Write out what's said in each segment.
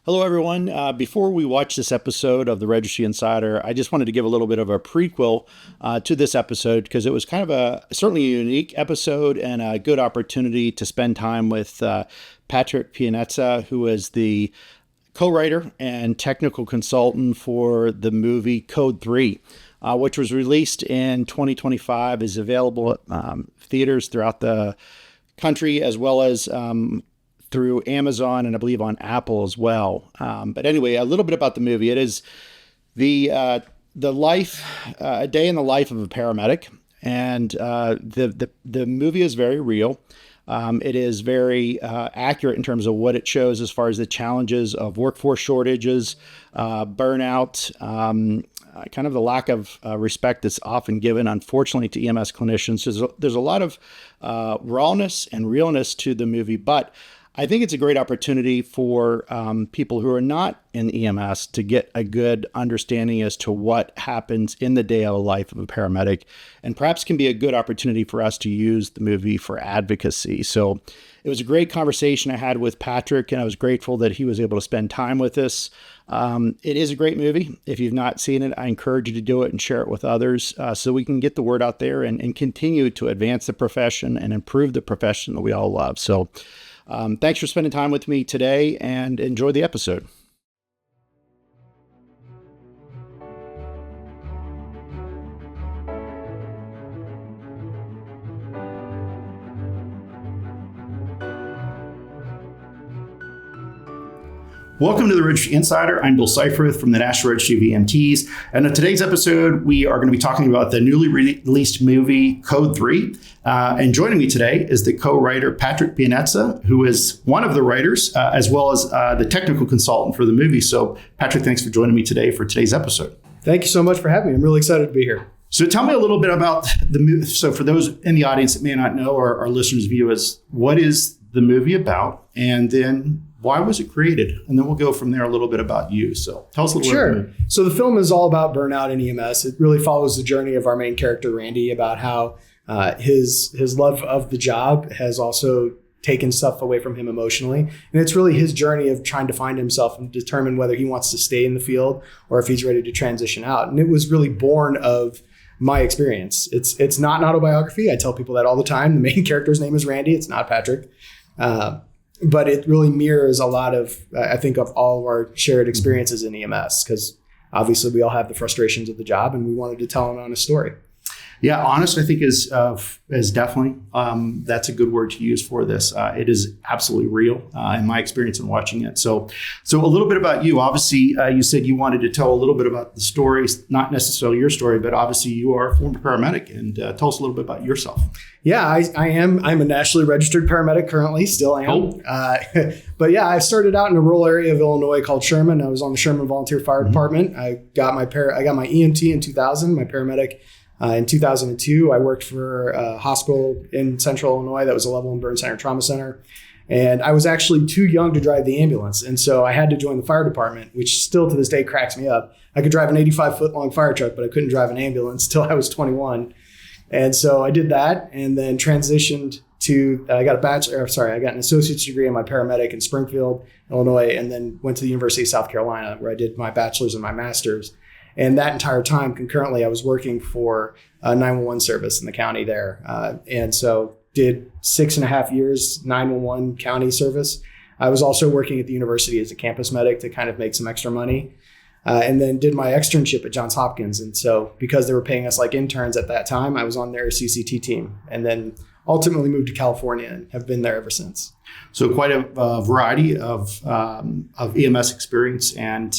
Hello, everyone. Before we watch this episode of the Registry Insider, I just wanted to give a little bit of a prequel to this episode because it was kind of certainly a unique episode and a good opportunity to spend time with Patrick Pianezza, who is the co-writer and technical consultant for the movie Code 3, which was released in 2025, is available at theaters throughout the country as well as through Amazon and I believe on Apple as well. But anyway, a little bit about the movie. It is a day in the life of a paramedic, and the movie is very real. It is very accurate in terms of what it shows as far as the challenges of workforce shortages, burnout, kind of the lack of respect that's often given, unfortunately, to EMS clinicians. There's a lot of rawness and realness to the movie, but I think it's a great opportunity for people who are not in EMS to get a good understanding as to what happens in the daily life of a paramedic, and perhaps can be a good opportunity for us to use the movie for advocacy. So it was a great conversation I had with Patrick, and I was grateful that he was able to spend time with us. It is a great movie. If you've not seen it, I encourage you to do it and share it with others so we can get the word out there and continue to advance the profession and improve the profession that we all love. So thanks for spending time with me today, and enjoy the episode. Welcome to the Registry Insider. I'm Bill Seifarth from the National Registry of EMTs. And in today's episode, we are going to be talking about the newly released movie Code 3. And joining me today is the co-writer Patrick Pianezza, who is one of the writers, as well as the technical consultant for the movie. So Patrick, thanks for joining me today for today's episode. Thank you so much for having me. I'm really excited to be here. So tell me a little bit about the movie. So for those in the audience that may not know, or our listeners' view is, what is the movie about? And then why was it created? And then we'll go from there a little bit about you. So tell us a little bit. Sure. So the film is all about burnout in EMS. It really follows the journey of our main character, Randy, about how his love of the job has also taken stuff away from him emotionally. And it's really his journey of trying to find himself and determine whether he wants to stay in the field or if he's ready to transition out. And it was really born of my experience. It's not an autobiography. I tell people that all the time. The main character's name is Randy. It's not Patrick. But it really mirrors a lot of, I think, of all of our shared experiences in EMS, because obviously we all have the frustrations of the job, and we wanted to tell an honest story. Yeah, honest, I think is definitely, that's a good word to use for this. It is absolutely real in my experience in watching it. So a little bit about you. Obviously, you said you wanted to tell a little bit about the stories, not necessarily your story, but obviously you are a former paramedic, and tell us a little bit about yourself. Yeah, I am. I'm a nationally registered paramedic currently, still am. Oh. But yeah, I started out in a rural area of Illinois called Sherman. I was on the Sherman Volunteer Fire Department. I got my EMT in 2000, my paramedic in 2002. I worked for a hospital in central Illinois that was a level 1 burn center trauma center. And I was actually too young to drive the ambulance. And so I had to join the fire department, which still to this day cracks me up. I could drive an 85-foot long fire truck, but I couldn't drive an ambulance till I was 21. And so I did that, and then transitioned to, I got an associate's degree in my paramedic in Springfield, Illinois, and then went to the University of South Carolina, where I did my bachelor's and my master's. And that entire time, concurrently, I was working for a 911 service in the county there. And so did 6.5 years 911 county service. I was also working at the university as a campus medic to kind of make some extra money. And then did my externship at Johns Hopkins. And so because they were paying us like interns at that time, I was on their CCT team, and then ultimately moved to California and have been there ever since. So quite a variety of EMS experience. And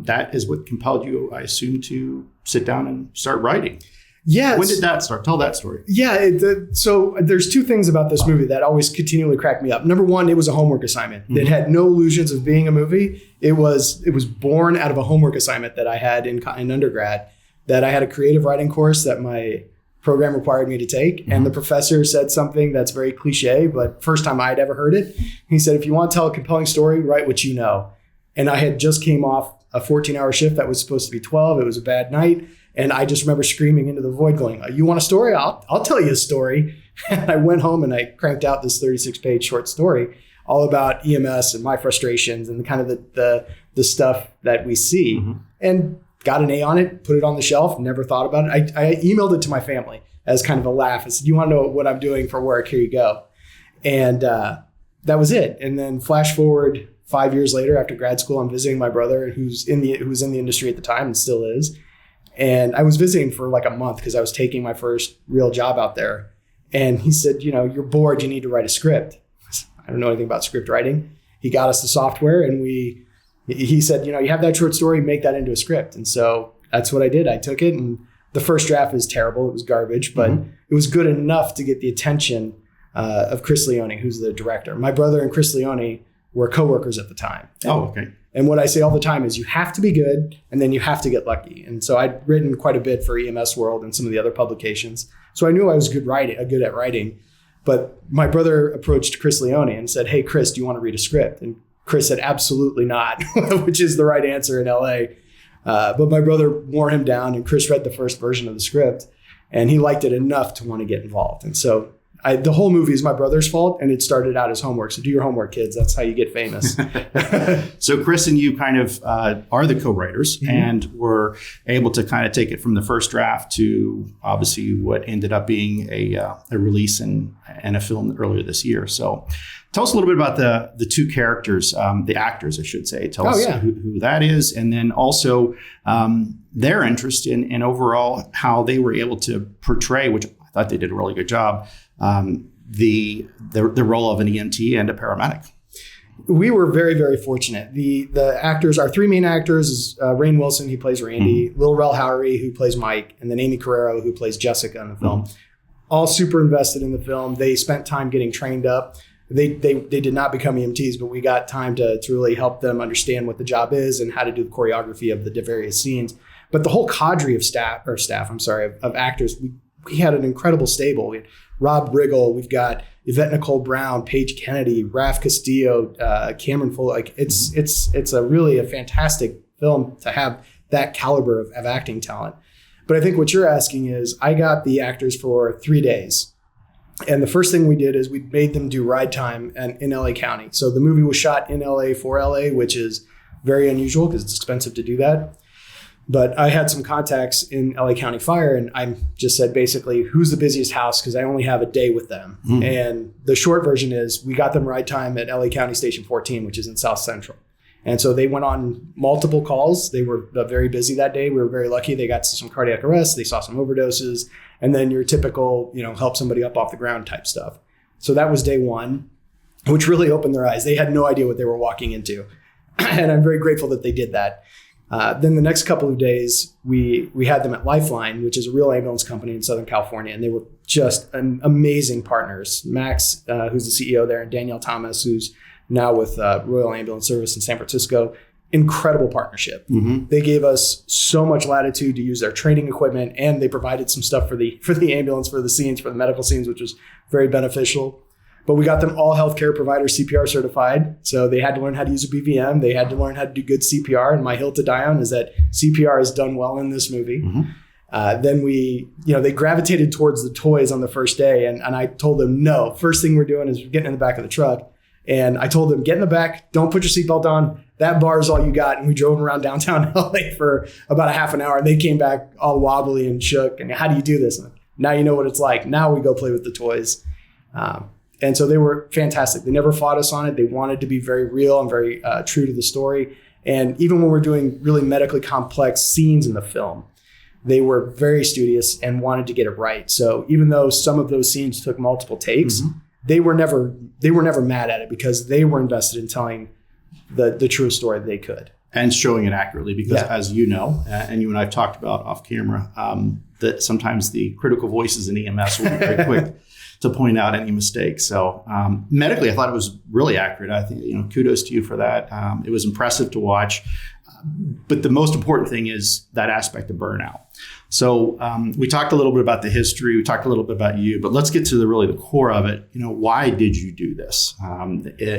that is what compelled you, I assume, to sit down and start writing. Yes. When did that start? Tell that story. Yeah. So there's two things about this movie that always continually crack me up. Number one, it was a homework assignment. It had no illusions of being a movie. It was born out of a homework assignment that I had in undergrad, that I had a creative writing course that my program required me to take. And the professor said something that's very cliche, but first time I'd ever heard it. He said, if you want to tell a compelling story, write what you know. And I had just came off a 14-hour shift that was supposed to be 12. It was a bad night. And I just remember screaming into the void going, you want a story? I'll tell you a story. And I went home and I cranked out this 36-page short story all about EMS and my frustrations and kind of the stuff that we see. And got an A on it, put it on the shelf, never thought about it. I emailed it to my family as kind of a laugh. I said, you want to know what I'm doing for work? Here you go. And that was it. And then flash forward 5 years later, after grad school, I'm visiting my brother who was in the industry at the time and still is. And I was visiting for like a month because I was taking my first real job out there. And he said, you're bored, you need to write a script. I don't know anything about script writing. He got us the software and he said, you have that short story, make that into a script. And so that's what I did. I took it, and the first draft was terrible. It was garbage, but it was good enough to get the attention of Chris Leone, who's the director. My brother and Chris Leone were coworkers at the time. Okay. And what I say all the time is you have to be good and then you have to get lucky. And so I'd written quite a bit for EMS World and some of the other publications. So I knew I was good at writing. But my brother approached Chris Leone and said, hey, Chris, do you want to read a script? And Chris said, absolutely not, which is the right answer in LA. But my brother wore him down, and Chris read the first version of the script, and he liked it enough to want to get involved. And so the whole movie is my brother's fault, and it started out as homework. So do your homework, kids. That's how you get famous. So Chris and you kind of are the co-writers, and were able to kind of take it from the first draft to obviously what ended up being a release and a film earlier this year. So tell us a little bit about the two characters, the actors, I should say. Tell us who that is, and then also their interest in overall how they were able to portray, which I thought they did a really good job, the role of an EMT and a paramedic. We were very, very fortunate. The actors, our three main actors is Rainn Wilson, he plays Randy, Lil Rel Howery, who plays Mike, and then Amy Carrero, who plays Jessica in the film. All super invested in the film. They spent time getting trained up. They did not become EMTs, but we got time to really help them understand what the job is and how to do the choreography of the various scenes. But the whole cadre of of actors, we had an incredible stable. We had Rob Riggle, we've got Yvette Nicole Brown, Paige Kennedy, Raph Castillo, Cameron Fuller. Like it's really a fantastic film to have that caliber of acting talent. But I think what you're asking is, I got the actors for 3 days. And the first thing we did is we made them do ride time in LA County. So the movie was shot in LA for LA, which is very unusual because it's expensive to do that. But I had some contacts in LA County Fire, and I just said, basically, who's the busiest house? Because I only have a day with them. And the short version is we got them ride time at LA County Station 14, which is in South Central. And so they went on multiple calls. They were very busy that day. We were very lucky. They got to see some cardiac arrests. They saw some overdoses. And then your typical, help somebody up off the ground type stuff. So that was day one, which really opened their eyes. They had no idea what they were walking into. And I'm very grateful that they did that. Then the next couple of days, we had them at Lifeline, which is a real ambulance company in Southern California. And they were just amazing partners. Max, who's the CEO there, and Danielle Thomas, who's now with Royal Ambulance Service in San Francisco. Incredible partnership. They gave us so much latitude to use their training equipment, and they provided some stuff for the ambulance, for the scenes, for the medical scenes, which was very beneficial. But we got them all healthcare provider CPR certified. So they had to learn how to use a BVM. They had to learn how to do good CPR. And my hill to die on is that CPR is done well in this movie. Then they gravitated towards the toys on the first day. And I told them, no, first thing we're doing is getting in the back of the truck. And I told them, get in the back, don't put your seatbelt on. That bar is all you got. And we drove around downtown LA for about a half an hour. And they came back all wobbly and shook. And how do you do this? And now you know what it's like. Now we go play with the toys. And so they were fantastic. They never fought us on it. They wanted to be very real and very true to the story. And even when we're doing really medically complex scenes in the film, they were very studious and wanted to get it right. So even though some of those scenes took multiple takes, they were never mad at it because they were invested in telling the truest story they could. And showing it accurately because as you know, and you and I have talked about off camera, that sometimes the critical voices in EMS will be very quick to point out any mistakes. So medically, I thought it was really accurate. I think, kudos to you for that. It was impressive to watch. But the most important thing is that aspect of burnout. So we talked a little bit about the history. We talked a little bit about you, but let's get to the core of it. Why did you do this?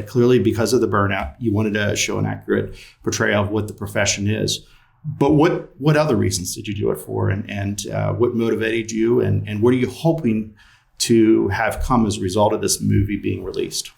Clearly because of the burnout, you wanted to show an accurate portrayal of what the profession is. But what other reasons did you do it for? And what motivated you? And what are you hoping to have come as a result of this movie being released?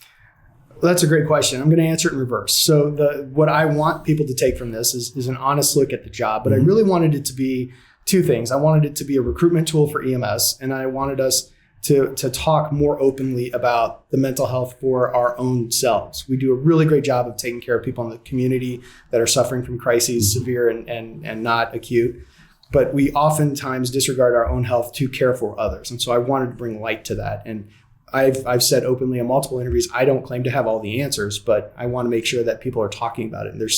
That's a great question. I'm going to answer it in reverse. So what I want people to take from this is an honest look at the job, but I really wanted it to be two things. I wanted it to be a recruitment tool for EMS, and I wanted us to talk more openly about the mental health for our own selves. We do a really great job of taking care of people in the community that are suffering from crises, severe and not acute. But we oftentimes disregard our own health to care for others. And so I wanted to bring light to that. And I've said openly in multiple interviews, I don't claim to have all the answers, but I want to make sure that people are talking about it. And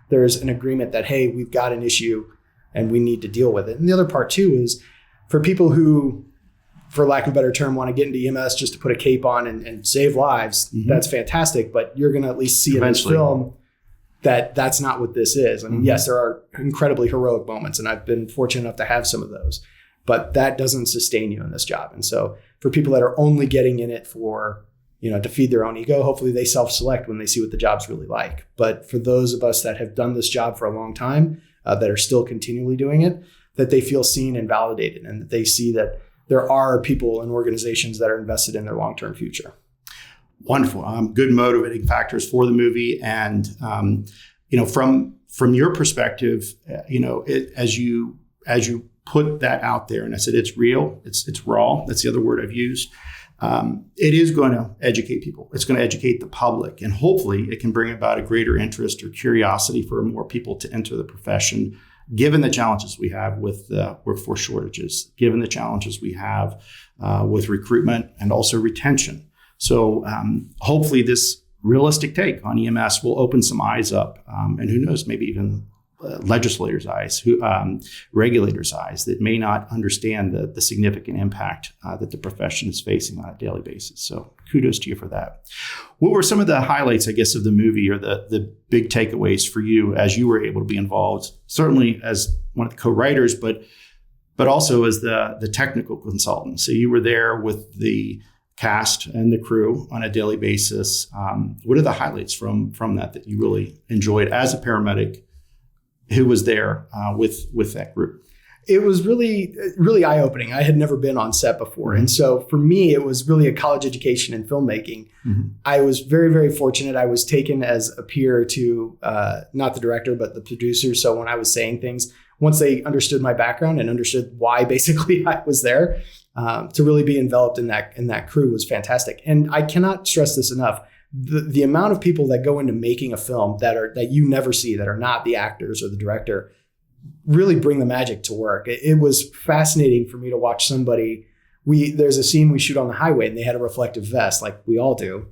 there's an agreement that, hey, we've got an issue and we need to deal with it. And the other part too is for people who, for lack of a better term, want to get into EMS just to put a cape on and save lives, that's fantastic. But you're going to at least see in this film that that's not what this is. I mean, yes, there are incredibly heroic moments, and I've been fortunate enough to have some of those, but that doesn't sustain you in this job. And so for people that are only getting in it for, to feed their own ego, hopefully they self-select when they see what the job's really like. But for those of us that have done this job for a long time, that are still continually doing it, that they feel seen and validated, and that they see that there are people and organizations that are invested in their long-term future. Wonderful. Good motivating factors for the movie. And, from your perspective, as you put that out there, and I said, it's real, it's raw. That's the other word I've used. It is going to educate people. It's going to educate the public, and hopefully it can bring about a greater interest or curiosity for more people to enter the profession, given the challenges we have with workforce shortages, given the challenges we have with recruitment and also retention. So hopefully this realistic take on EMS will open some eyes up, and who knows, maybe even legislators' eyes, regulators' eyes that may not understand the significant impact that the profession is facing on a daily basis. So kudos to you for that. What were some of the highlights, I guess, of the movie, or the big takeaways for you as you were able to be involved, certainly as one of the co-writers, but also as the technical consultant? So you were there with the cast and the crew on a daily basis. What are the highlights from that you really enjoyed as a paramedic who was there with that group? It was really, really eye-opening. I had never been on set before. And so for me, it was really a college education in filmmaking. I was very, very fortunate. I was taken as a peer to not the director, but the producer. So when I was saying things, once they understood my background and understood why basically I was there, to really be enveloped in that crew was fantastic. And I cannot stress this enough. The amount of people that go into making a film that you never see, that are not the actors or the director, really bring the magic to work. It was fascinating for me to watch somebody. There's a scene we shoot on the highway, and they had a reflective vest like we all do.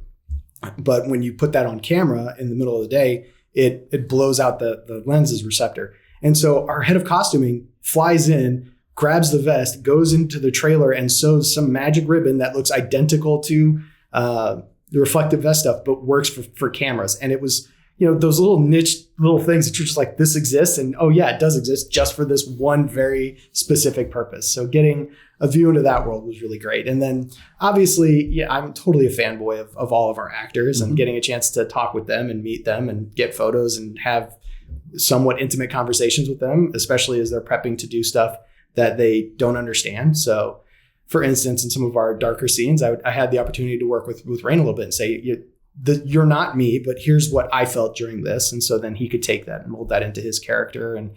But when you put that on camera in the middle of the day, it blows out the lens's receptor. And so our head of costuming flies in, grabs the vest, goes into the trailer, and sews some magic ribbon that looks identical to the reflective vest stuff, but works for cameras. And it was, those little niche little things that you're just like, this exists. And oh yeah, it does exist just for this one very specific purpose. So getting a view into that world was really great. And then obviously, I'm totally a fanboy of all of our actors, and getting a chance to talk with them and meet them and get photos and have somewhat intimate conversations with them, especially as they're prepping to do stuff that they don't understand. So for instance, in some of our darker scenes, I had the opportunity to work with Rain a little bit and say, you're not me, but here's what I felt during this. And so then he could take that and mold that into his character. And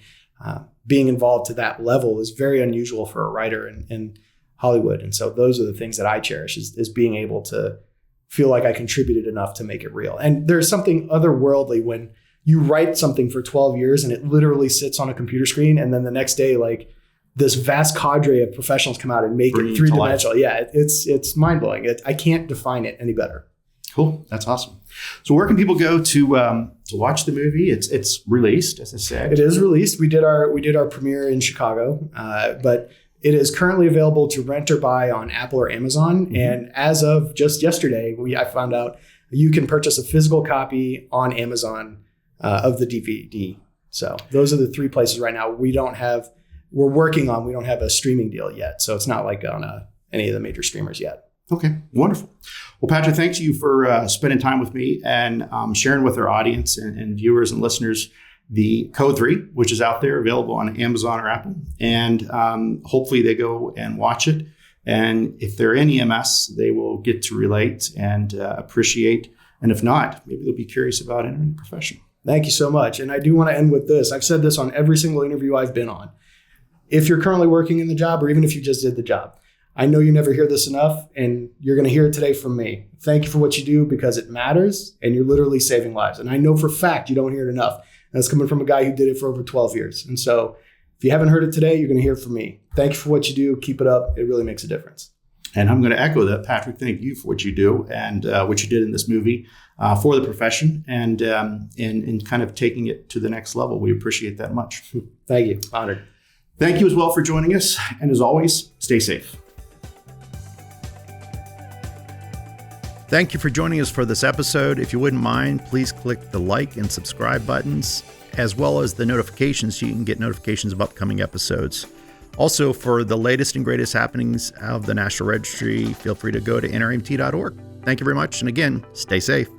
being involved to that level is very unusual for a writer in Hollywood. And so those are the things that I cherish, is being able to feel like I contributed enough to make it real. And there's something otherworldly when you write something for 12 years and it literally sits on a computer screen. And then the next day, like, this vast cadre of professionals come out and make it three-dimensional. Yeah, it's mind-blowing. I can't define it any better. Cool. That's awesome. So where can people go to watch the movie? It's released, as I said. It is released. We did our premiere in Chicago, but it is currently available to rent or buy on Apple or Amazon. And as of just yesterday, I found out you can purchase a physical copy on Amazon of the DVD. So those are the three places right now. We don't have a streaming deal yet. So it's not like on any of the major streamers yet. Okay, wonderful. Well, Patrick, thanks you for spending time with me and sharing with our audience and viewers and listeners the Code 3, which is out there available on Amazon or Apple. And hopefully they go and watch it. And if they're in EMS, they will get to relate and appreciate And if not, maybe they'll be curious about entering the profession. Thank you so much. And I do want to end with this. I've said this on every single interview I've been on. If you're currently working in the job, or even if you just did the job, I know you never hear this enough, and you're going to hear it today from me. Thank you for what you do, because it matters, and you're literally saving lives. And I know for a fact you don't hear it enough. And that's coming from a guy who did it for over 12 years. And so if you haven't heard it today, you're going to hear it from me. Thank you for what you do. Keep it up. It really makes a difference. And I'm going to echo that, Patrick. Thank you for what you do and what you did in this movie for the profession and in kind of taking it to the next level. We appreciate that much. Thank you. Honored. Thank you as well for joining us. And as always, stay safe. Thank you for joining us for this episode. If you wouldn't mind, please click the like and subscribe buttons, as well as the notifications so you can get notifications of upcoming episodes. Also, for the latest and greatest happenings of the National Registry, feel free to go to nrmt.org. Thank you very much. And again, stay safe.